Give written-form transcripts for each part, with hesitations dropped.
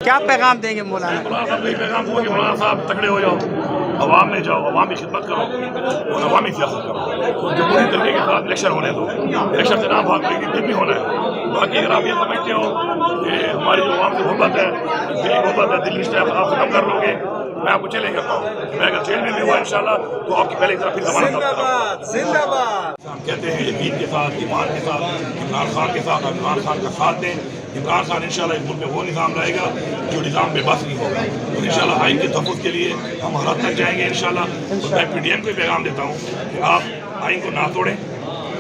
کیا پیغام دیں گے مولانا؟ مولانا صاحب یہی پیغام ہوا کہ مولانا صاحب تکڑے ہو جاؤ، عوام میں جاؤ، عوامی خدمت کرو اور عوامی سیاست کرو، جمہوری طریقے کے ساتھ الیکشن ہونے دو، الیکشن سے نہ بھاگو، ایک دن بھی ہونا ہے۔ باقی اگر آپ یہ سمجھتے ہو کہ ہماری جو عوام سے محبت ہے، دلی محبت ہے، دلی اسٹیپ آپ ختم کر لو گے، میں آپ کو چیلنج کرتا ہوں، میں اگر جیل میں بھی ہوا انشاءاللہ تو آپ کی پہلے طرف پھر زمانت زندہ باد۔ ہم کہتے ہیں یقین کے ساتھ، ایمان کے ساتھ، عمران خان کے ساتھ، عمران خان کا ساتھ دیں۔ عمران خان انشاءاللہ اس ملک میں وہ نظام رہے گا جو نظام بے بس نہیں ہوگا، اور انشاءاللہ آئین کے تحفظ کے لیے ہم ہر حد تک جائیں گے انشاءاللہ۔ اور میں پی ڈی ایم کو پیغام دیتا ہوں کہ آپ آئین کو نہ توڑیں،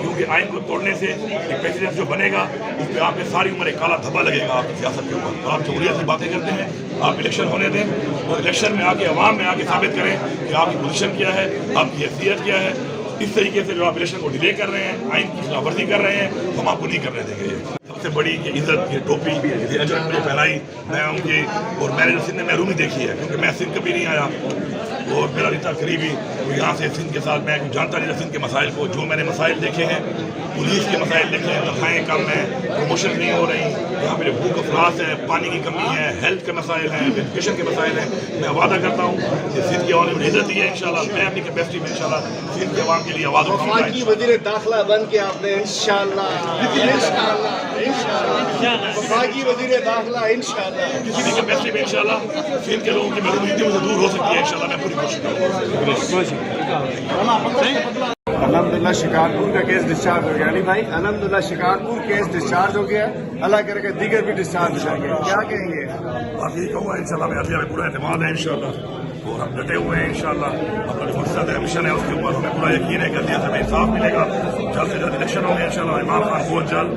کیونکہ آئین کو توڑنے سے ایک پریزیڈنٹ جو بنے گا اس پہ آپ نے ساری عمر ایک کالا دھبا لگے گا آپ کی سیاست کے اوپر، اور آپ جمہوریت کی باتیں کرتے ہیں۔ آپ الیکشن ہونے دیں اور الیکشن میں آ کے عوام میں آ کے ثابت کریں کہ آپ کی پوزیشن کیا ہے، آپ کی حیثیت کیا ہے۔ اس طریقے سے جو آپ الیکشن کو ڈیلے کر رہے ہیں، آئین کی خلاف ورزی کر رہے ہیں، ہم آپ کو نہیں کرنے دیں گے۔ سب سے بڑی یہ عزت، یہ ٹوپی، یہ اجر مجھے پہنائی میں ہوں گی، اور میں نے جو سندھ میں محرومی دیکھی ہے، کیونکہ میں سندھ کبھی نہیں آیا اور میرا اتنا قریبی یہاں سے سندھ کے ساتھ میں جانتا نہیں تھا سندھ کے مسائل کو۔ جو میں نے مسائل دیکھے ہیں، پولیس کے مسائل دیکھے ہیں، تنخواہیں کم ہیں، پروموشن نہیں ہو رہی، یہاں پہ بھوک افلاس ہے، پانی کی کمی ہے، ہیلتھ کے مسائل ہیں، ایجوکیشن کے مسائل ہیں۔ میں وعدہ کرتا ہوں کہ سندھ کے عوام نے عزت دی ہے انشاءاللہ، میں اپنی کیپیسٹی میں انشاءاللہ سندھ کے عوام کے لیے آواز اٹھاؤں گا۔ وفاقی وزیر داخلہ بن کے آپ نے انشاءاللہ وفاقی وزیر داخلہ انشاءاللہ کسی بھی کیپیسٹی میں انشاءاللہ سندھ کے لوگوں کی محرومی مجھے دور ہو سکتی ہے انشاءاللہ، میں پوری کوشش کروں گا۔ الحمدللہ شکارپور کا کیس ڈسچارج ہو گیا علی بھائی، الحمدللہ شکارپور کیس ڈسچارج ہو گیا، اللہ کرے کہ دیگر بھی ڈسچارج ہو جائیں گے۔ کیا کہیں گے؟ آپ یہی کہوں گا انشاءاللہ، میں عدلیہ میں پورا اعتماد ہے انشاءاللہ، اور ہم ڈٹے ہوئے ہیں انشاءاللہ، اپنا جو مقصد ہے، مشن ہے، اس کے اوپر ہمیں پورا یقین ہے کہ عدلیہ سے ہمیں انصاف ملے گا، جلد سے جلد الیکشن ہوں گے انشاءاللہ، عمران خان بہت جلد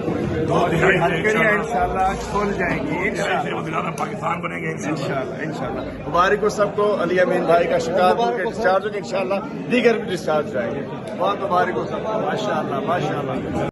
2 دہائی سے انشاءاللہ کھول جائیں گے، وزیر اعظم پاکستان بنیں گے انشاءاللہ۔ انشاءاللہ مبارک ہو سب کو، علی امین بھائی کا شکارپور کے ڈسچارج ہو گیا، انشاءاللہ دیگر بھی ڈسچارج ہو جائیں گے۔ بہت مبارک ہو سب کو، ماشاءاللہ ماشاءاللہ۔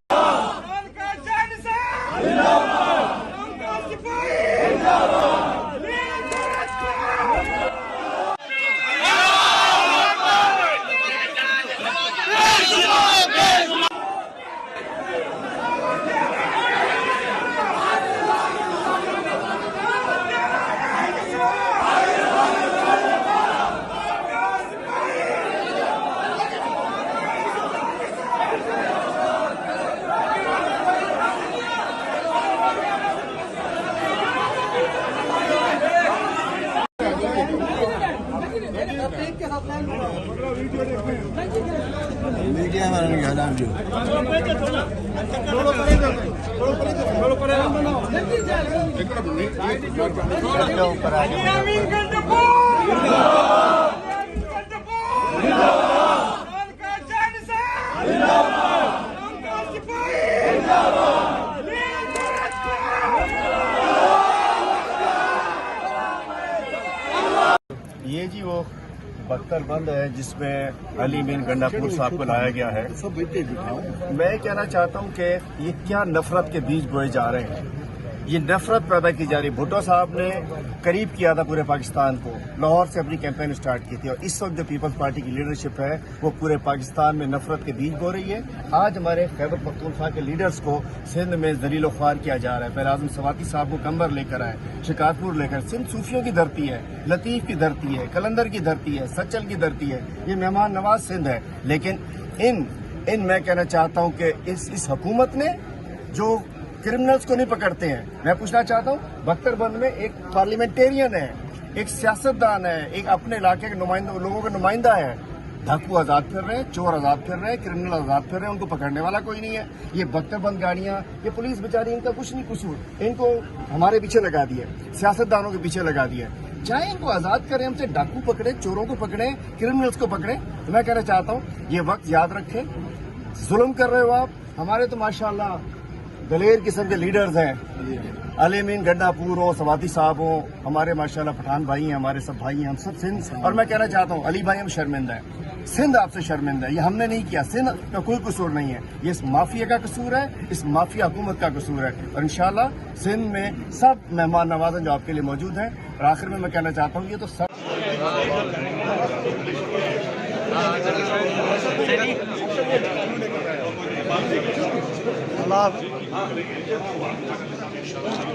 یہ جی وہ بختر بند ہے جس میں علی امین گنڈا پور صاحب کو لایا گیا ہے۔ میں کہنا چاہتا ہوں کہ یہ کیا نفرت کے بیج بوئے جا رہے ہیں، یہ نفرت پیدا کی جا رہی ہے۔ بھٹو صاحب نے قریب کیا تھا پورے پاکستان کو، لاہور سے اپنی کیمپین سٹارٹ کی تھی، اور اس وقت جو پیپلز پارٹی کی لیڈرشپ ہے وہ پورے پاکستان میں نفرت کے بیج بو رہی ہے۔ آج ہمارے خیبر پختونخوا کے لیڈرز کو سندھ میں ذلیل و خوار کیا جا رہا ہے۔ پہلے اعظم سواتی صاحب کو کمبر لے کر آئے، شکارپور لے کر۔ سندھ صوفیوں کی دھرتی ہے، لطیف کی دھرتی ہے، کلندر کی دھرتی ہے، سچل کی دھرتی ہے، یہ مہمان نواز سندھ ہے۔ لیکن میں کہنا چاہتا ہوں کہ اس حکومت نے جو کرمنلز کو نہیں پکڑتے ہیں، میں پوچھنا چاہتا ہوں بختر بند میں ایک پارلیمنٹیرین ہے، ایک سیاستدان ہے، ایک اپنے علاقے کے لوگوں کا نمائندہ ہے، ڈاکو آزاد پھر رہے ہیں، چور آزاد پھر رہے ہیں، کرمنل آزاد پھر رہے ہیں، ان کو پکڑنے والا کوئی نہیں ہے۔ یہ بختر بند گاڑیاں، یہ پولیس بیچاری، ان کا کچھ نہیں قصور، ان کو ہمارے پیچھے لگا دیا، سیاستدانوں کے پیچھے لگا دیا۔ چاہے ان کو آزاد کریں، ہم سے ڈاکو پکڑے، چوروں کو پکڑیں، کرمنلز کو پکڑیں۔ تو میں کہنا چاہتا ہوں یہ وقت یاد رکھیں، ظلم کر رہے ہو آپ۔ ہمارے تو ماشاءاللہ دلیر قسم کے لیڈرز ہیں، علی امین گنڈا پور ہو، سواتی صاحب ہوں، ہمارے ماشاءاللہ پٹھان بھائی ہیں، ہمارے سب بھائی ہیں، ہم سب سندھ۔ اور میں کہنا چاہتا ہوں علی بھائی ہم شرمندہ ہیں، سندھ آپ سے شرمندہ ہے، یہ ہم نے نہیں کیا، سندھ کا کوئی قصور نہیں ہے، یہ اس مافیا کا قصور ہے، اس مافیا حکومت کا قصور ہے۔ اور انشاءاللہ سندھ میں سب مہمان نوازن جو آپ کے لیے موجود ہیں۔ اور آخر میں کہنا چاہتا ہوں یہ تو سب اللہ انشاءاللہ